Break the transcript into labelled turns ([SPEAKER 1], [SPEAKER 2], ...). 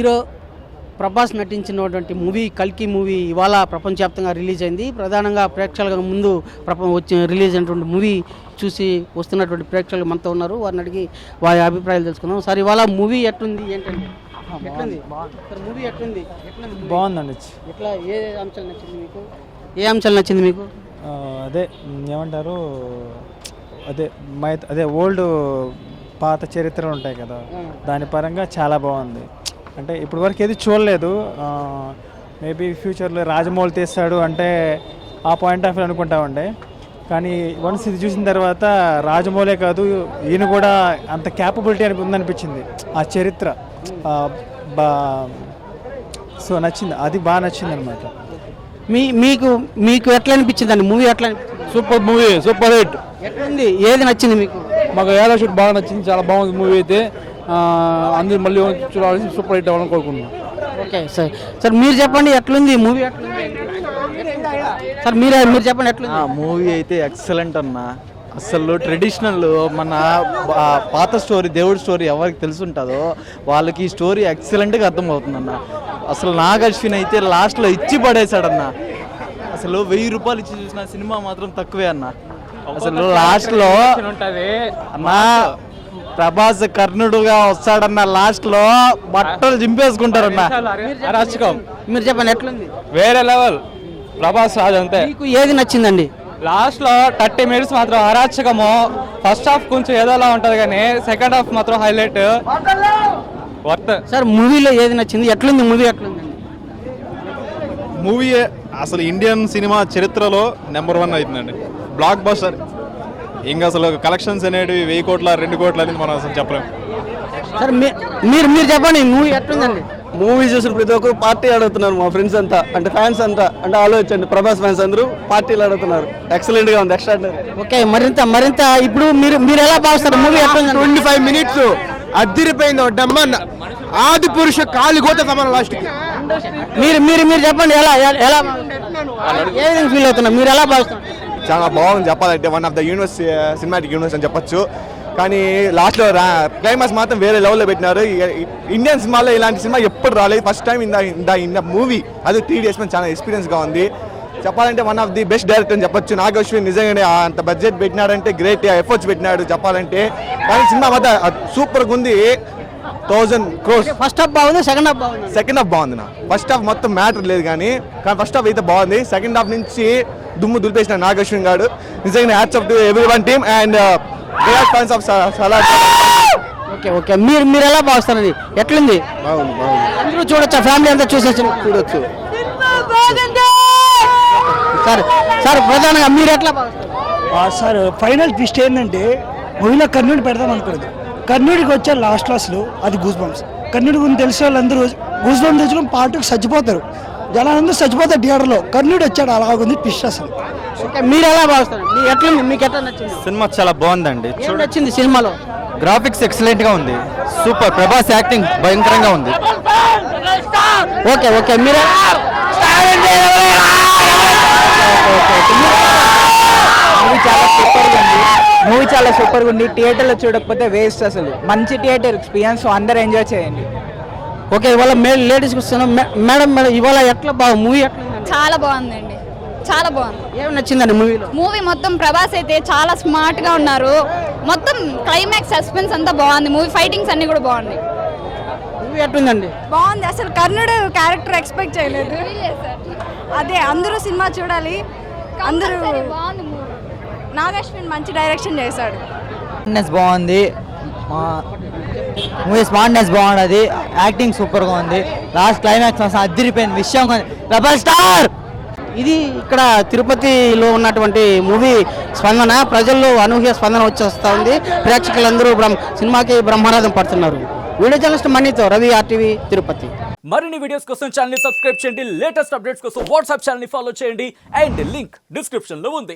[SPEAKER 1] Hero Prabhas నటించినటువంటి movie కల్కి movie ఇవాళ ప్రపంచవ్యాప్తంగా రిలీజ్ అయింది. ప్రధానంగా ప్రేక్షకుల ముందు రిలీజ్ అయినటువంటి మూవీ చూసి వస్తున్నటువంటి ప్రేక్షకులు మనతో ఉన్నారు. వారిని అడిగి వారి అభిప్రాయాలు తెలుసుకుందాం. సార్ ఇవాళ మూవీ ఎట్లుంది ఏంటంటే ఎట్లుంది సార్ మూవీ ఎట్లుంది?
[SPEAKER 2] బాగుందండి.
[SPEAKER 1] ఎట్లా ఏ అంశాలు నచ్చింది మీకు? ఏ అంశాలు నచ్చింది మీకు?
[SPEAKER 2] అదే ఏమంటారు, అదే ఓల్డ్ పాత చరిత్రలు ఉంటాయి కదా, దాని పరంగా చాలా బాగుంది. అంటే ఇప్పటి వరకు ఏది చూడలేదు. మేబీ ఫ్యూచర్లో రాజమౌళి తీస్తాడు అంటే ఆ పాయింట్ ఆఫ్ వ్యూ అనుకుంటా ఉండే, కానీ వన్స్ ఇది చూసిన తర్వాత రాజమౌళే కాదు ఈయన కూడా అంత క్యాపబిలిటీ ఉందనిపించింది. ఆ చరిత్ర సో నచ్చింది, అది బాగా నచ్చింది అనమాట.
[SPEAKER 1] మీకు మీకు ఎట్లా అనిపించింది అండి మూవీ? ఎట్లా
[SPEAKER 3] సూపర్ మూవీ, సూపర్ హిట్.
[SPEAKER 1] ఎట్లుంది? ఏది నచ్చింది మీకు?
[SPEAKER 3] మాకు ఏదో షూట్ బాగా నచ్చింది, చాలా బాగుంది మూవీ అయితే. అందరూ మళ్ళీ చూడాలని సూపర్ హిట్ అవ్వాలని కోరుకుంటున్నాం.
[SPEAKER 1] Okay sir. సార్ మీరు చెప్పండి ఎట్లుంది మూవీ? ఎట్లుంది సార్ మీరు చెప్పండి ఎట్లుంది
[SPEAKER 4] మూవీ? అయితే ఎక్సలెంట్ అన్న. అసలు ట్రెడిషనల్ మన పాత స్టోరీ, దేవుడి స్టోరీ ఎవరికి తెలుసుంటుందో వాళ్ళకి ఈ స్టోరీ ఎక్సలెంట్గా అర్థమవుతుందన్న. అసలు నాగశ్విన్ అయితే లాస్ట్లో ఇచ్చి పడేశాడన్న. అసలు 1000 రూపాయలు ఇచ్చి చూసిన సినిమా మాత్రం తక్కువే అన్న. అసలు లాస్ట్లో అన్నా ప్రభాస్ కర్ణుడుగా వస్తాడన్న, లాస్ట్లో బట్టలు చింపేసుకుంటారన్న.
[SPEAKER 3] అరాచకం.
[SPEAKER 1] మీరు చెప్పండి ఎట్లుంది?
[SPEAKER 3] వేరే లెవెల్ ప్రభాస్ రాజు అంతే.
[SPEAKER 1] మీకు ఏది నచ్చిందండి?
[SPEAKER 3] లాస్ట్ లో 30 మినిట్స్ మాత్రం అరాచకము. ఫస్ట్ హాఫ్ కొంచెం ఏదోలా ఉంటది కానీ సెకండ్ హాఫ్ మాత్రం హైలైట్. వర్త్.
[SPEAKER 1] సార్ మూవీలో ఏది నచ్చింది? ఎట్లుంది మూవీ? ఎట్లుంది
[SPEAKER 5] మూవీ? అసలు ఇండియన్ సినిమా చరిత్రలో నెంబర్ 1 అవుతుందండి. Block buster. ఇంకా అసలు కలెక్షన్స్ అనేవి 1000 కోట్ల 2 కోట్ల అనేది మనం అసలు చెప్పలేము.
[SPEAKER 1] సార్ మీరు చెప్పండి మూవీ ఎట్లుందండి?
[SPEAKER 4] మూవీ చూసిన ప్రతి ఒక్కరు పార్టీ అడుగుతున్నారు. మా ఫ్రెండ్స్ అంతా అంటే ఫ్యాన్స్ అంతా అంటే ఆలోచించండి, ప్రభాస్ ఫ్యాన్స్ అందరూ పార్టీలు అడుగుతున్నారు. ఎక్సలెంట్ గా ఉంది, ఎక్స్ట్రాడినరీ.
[SPEAKER 1] ఓకే, మరింత ఇప్పుడు మీరు ఎలా భావిస్తారు మూవీ?
[SPEAKER 2] 25 మినిట్స్ అద్దిరిపోయింది. డమ్మన్న ఆది పురుష కాలిగోత సమానం లాస్ట్ కి.
[SPEAKER 1] మీరు చెప్పండి ఎలా ఏ విధంగా ఫీల్ అవుతున్నారు? మీరు ఎలా భావిస్తారు?
[SPEAKER 5] చాలా బాగుంది చెప్పాలంటే. One of the universe, cinematic universe అని చెప్పొచ్చు. కానీ లాస్ట్లో క్లైమాక్స్ మాత్రం వేరే లెవెల్లో పెట్టినారు. ఇండియన్ సినిమాలో ఇలాంటి సినిమా ఎప్పుడు రాలేదు. First time in movie. అది 3 days మీద చాలా ఎక్స్పీరియన్స్గా ఉంది. చెప్పాలంటే one of the best director అని చెప్పొచ్చు. నాగశ్విన్ నిజంగానే అంత బడ్జెట్ పెట్టినాడంటే గ్రేట్ ఎఫర్ట్స్ పెట్టినాడు చెప్పాలంటే. కానీ సినిమా మాత్రం సూపర్గా ఉంది. 1000 crores.
[SPEAKER 1] ఫస్ట్ హాఫ్ బాగుంది, సెకండ్ హాఫ్ బాగుంది.
[SPEAKER 5] సెకండ్ హాఫ్ బాగుంది. ఫస్ట్ హాఫ్ మొత్తం మ్యాటర్ లేదు కానీ ఫస్ట్ హాఫ్ అయితే బాగుంది. సెకండ్ హాఫ్ నుంచి దుమ్ము దులిపేసిన నాగశ్విన్ గారు. నిజంగా hats off to everyone team and fans of Salaar.
[SPEAKER 1] Okay మీరు ఎలా భావిస్తారండి? ఎట్లుంది? అందరూ చూడొచ్చా? ఫ్యామిలీ అంతా చూడొచ్చు. సార్ ప్రధానంగా మీరు ఎట్లా భావిస్తారు?
[SPEAKER 6] సార్ ఫైనల్ ట్విస్ట్ ఏంటంటే మూవీలో కర్ణుడిని పెడదాం అనుకోలేదు. కర్ణుడికి వచ్చే లాస్ట్ క్లాస్లో అది గూస్ బంప్స్. కర్ణుడి గురించి తెలిసే వాళ్ళందరూ గూస్ బంప్స్ తెచ్చుకొని పార్టీకి చచ్చిపోతారు. జనాలందరూ చచ్చిపోతారు థియేటర్లో. కర్ణుడు వచ్చాడు, అలాగుంది ట్విస్ట్ అసలు.
[SPEAKER 1] ఓకే, మీరు ఎలా భావిస్తారు? మీకు ఎట్లా నచ్చింది
[SPEAKER 4] సినిమా? చాలా బాగుందండి.
[SPEAKER 1] ఏం నచ్చింది సినిమాలో?
[SPEAKER 4] గ్రాఫిక్స్ ఎక్సలెంట్ గా ఉంది. సూపర్. ప్రభాస్ యాక్టింగ్ భయంకరంగా ఉంది.
[SPEAKER 1] ఓకే మీరు
[SPEAKER 7] మూవీ చాలా సూపర్గా ఉంది. థియేటర్లో చూడకపోతే వేస్ట్, అసలు మంచి థియేటర్ ఎక్స్పీరియన్స్. అందరూ ఎంజాయ్ చేయండి.
[SPEAKER 1] ఓకే, ఇవాళ లేడీస్కి వస్తున్నాం. మేడం ఇవాళ ఎట్లా మూవీ ఎట్లా?
[SPEAKER 8] చాలా బాగుందండి, చాలా బాగుంది.
[SPEAKER 1] ఏమి నచ్చిందండి మూవీలో?
[SPEAKER 8] మూవీ మొత్తం ప్రభాస్ అయితే చాలా స్మార్ట్ గా ఉన్నారు. మొత్తం క్లైమాక్స్ సస్పెన్స్ అంతా బాగుంది. మూవీ ఫైటింగ్స్ అన్ని కూడా బాగున్నాయి.
[SPEAKER 1] మూవీ ఎట్లుందండి?
[SPEAKER 8] బాగుంది. అసలు కర్ణుడు క్యారెక్టర్ ఎక్స్పెక్ట్ చేయలేదు. అదే అందరూ సినిమా చూడాలి. అందరూ బాగుంది. నాగశ్విన్ మంచి డైరెక్షన్ చేశాడు.
[SPEAKER 7] బాగుంది. మూవీ స్మార్ట్నెస్ బాగున్నది. యాక్టింగ్ సూపర్గా ఉంది. లాస్ట్ క్లైమాక్స్ అదిరిపోయింది. విషయం డబల్ స్టార్.
[SPEAKER 1] ఇది ఇక్కడ తిరుపతిలో ఉన్నటువంటి మూవీ స్పందన. ప్రజల్లో అనూహ్య స్పందన వచ్చేస్తూ ఉంది. ప్రేక్షకులందరూ సినిమాకి బ్రహ్మరథం పడుతున్నారు. వీడియో జర్నలిస్ట్ మణితో రవి, RTV తిరుపతి.
[SPEAKER 9] మరిన్ని వీడియోస్ కోసం ఛానల్ ని సబ్స్క్రైబ్ చేయండి. లేటెస్ట్ అప్డేట్స్ కోసం వాట్సాప్ ఛానల్ ని ఫాలో చేయండి. అండ్ లింక్ డిస్క్రిప్షన్ లో ఉంది.